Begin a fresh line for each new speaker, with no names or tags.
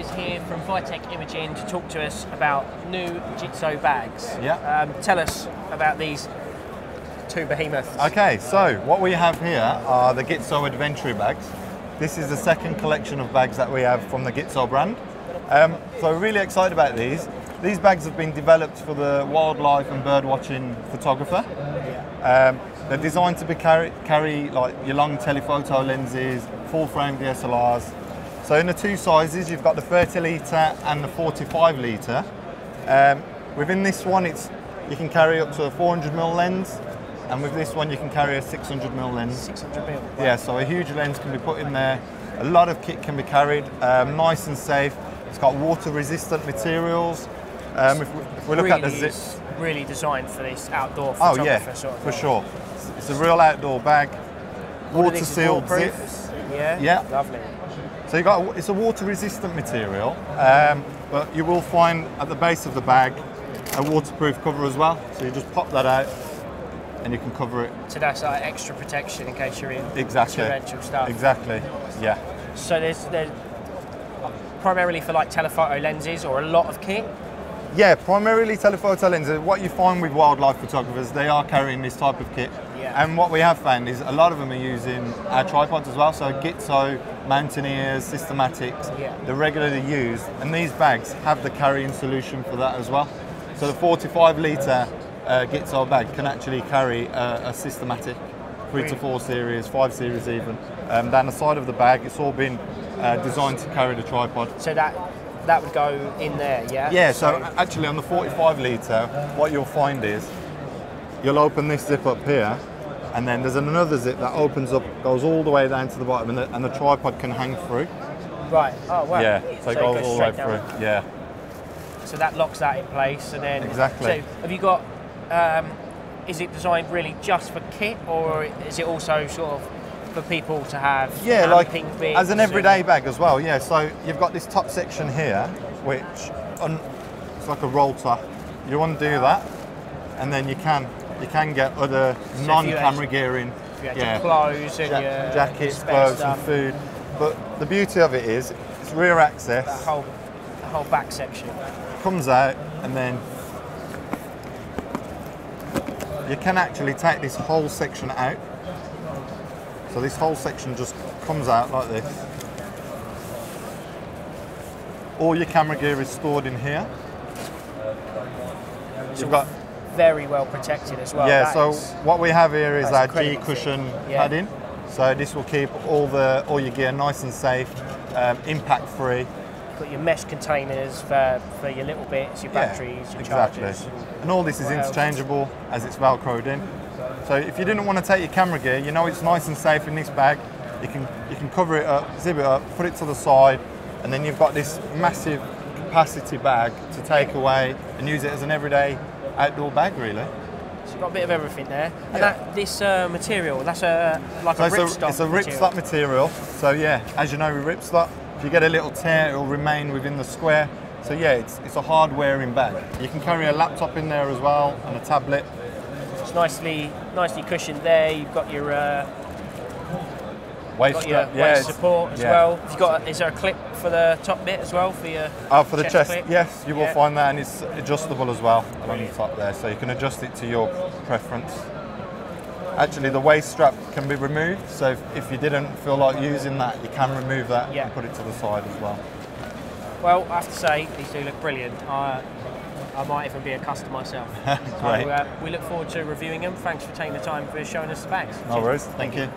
is here from Vitek Imaging to talk to us about new Gitzo bags.
Yeah.
Tell us about these two behemoths.
Okay, so what we have here are the Gitzo Adventury bags. This is the second collection of bags that we have from the Gitzo brand. So we're really excited about these. These bags have been developed for the wildlife and bird watching photographer. They're designed to be carry like your long telephoto lenses, full frame DSLRs. So in the two sizes, you've got the 30 litre and the 45 litre. Within this one, you can carry up to a 400mm lens, and with this one, you can carry a 600mm lens.
600mm. Right.
Yeah, so a huge lens can be put in there. A lot of kit can be carried, nice and safe. It's got water-resistant materials. If we look at the zips,
really designed for this outdoor photographer.
Oh yeah,
sort of
for sure. It's a real outdoor bag. Water-sealed
waterproof.
zips.
Yeah.
Yeah.
Lovely.
So it's a water-resistant material, but you will find at the base of the bag a waterproof cover as well. So you just pop that out, and you can cover it.
So that's like extra protection in case you're in
Exactly.
torrential stuff.
Exactly. Yeah.
So there's primarily for like telephoto lenses or a lot of kit.
Yeah, primarily telephoto lenses. What you find with wildlife photographers, they are carrying this type of kit.
Yeah.
And what we have found is a lot of them are using our tripods as well. So Gitzo, Mountaineers, Systematics, they're regularly used. And these bags have the carrying solution for that as well. So the 45 litre Gitzo bag can actually carry a Systematic 3 to 4 series, 5 series even. Down the side of the bag, it's all been designed to carry the tripod.
So that would go in there, yeah?
Yeah, so actually on the 45 litre, what you'll find is, you'll open this zip up here, and then there's another zip that opens up, goes all the way down to the bottom, and the tripod can hang through.
Right, oh wow.
Yeah, so it goes all the way through, yeah.
So that locks that in place, and then...
Exactly.
So have you got, is it designed really just for kit, or is it also sort of for people to have camping bits
as an everyday bag as well, yeah. So you've got this top section here, which it's like a roll top. You undo that, and then you can get other non-camera gear in.
Your clothes and your
jackets, clothes, and food. But the beauty of it is, it's rear access.
The whole back section
Comes out, and then you can actually take this whole section out. So this whole section just comes out like this. All your camera gear is stored in here. You've got
very well protected as well.
Yeah, so what we have here is our G cushion padding. So this will keep all your gear nice and safe, impact free.
You've got your mesh containers for your little bits, your batteries, your chargers.
And all this is interchangeable as it's velcroed in. So if you didn't want to take your camera gear, you know it's nice and safe in this bag. You can cover it up, zip it up, put it to the side, and then you've got this massive capacity bag to take away and use it as an everyday outdoor bag, really.
So you've got a bit of everything there. And this material, that's like a ripstop.
It's a ripstop material. So yeah, as you know with ripstop, if you get a little tear, it will remain within the square. So yeah, it's a hard wearing bag. You can carry a laptop in there as well, and a tablet.
It's nicely cushioned there. You've got your
waist
support as well. Is there a clip for the top bit as well for your
for the chest clip? Yes, you will find that, and it's adjustable as well along the top there, so you can adjust it to your preference. Actually, the waist strap can be removed, so if you didn't feel like using that, you can remove that and put it to the side as well.
Well, I have to say, these do look brilliant. I might even be a customer myself.
Great.
So, we look forward to reviewing them. Thanks for taking the time for showing us the bags.
No worries. Thank you.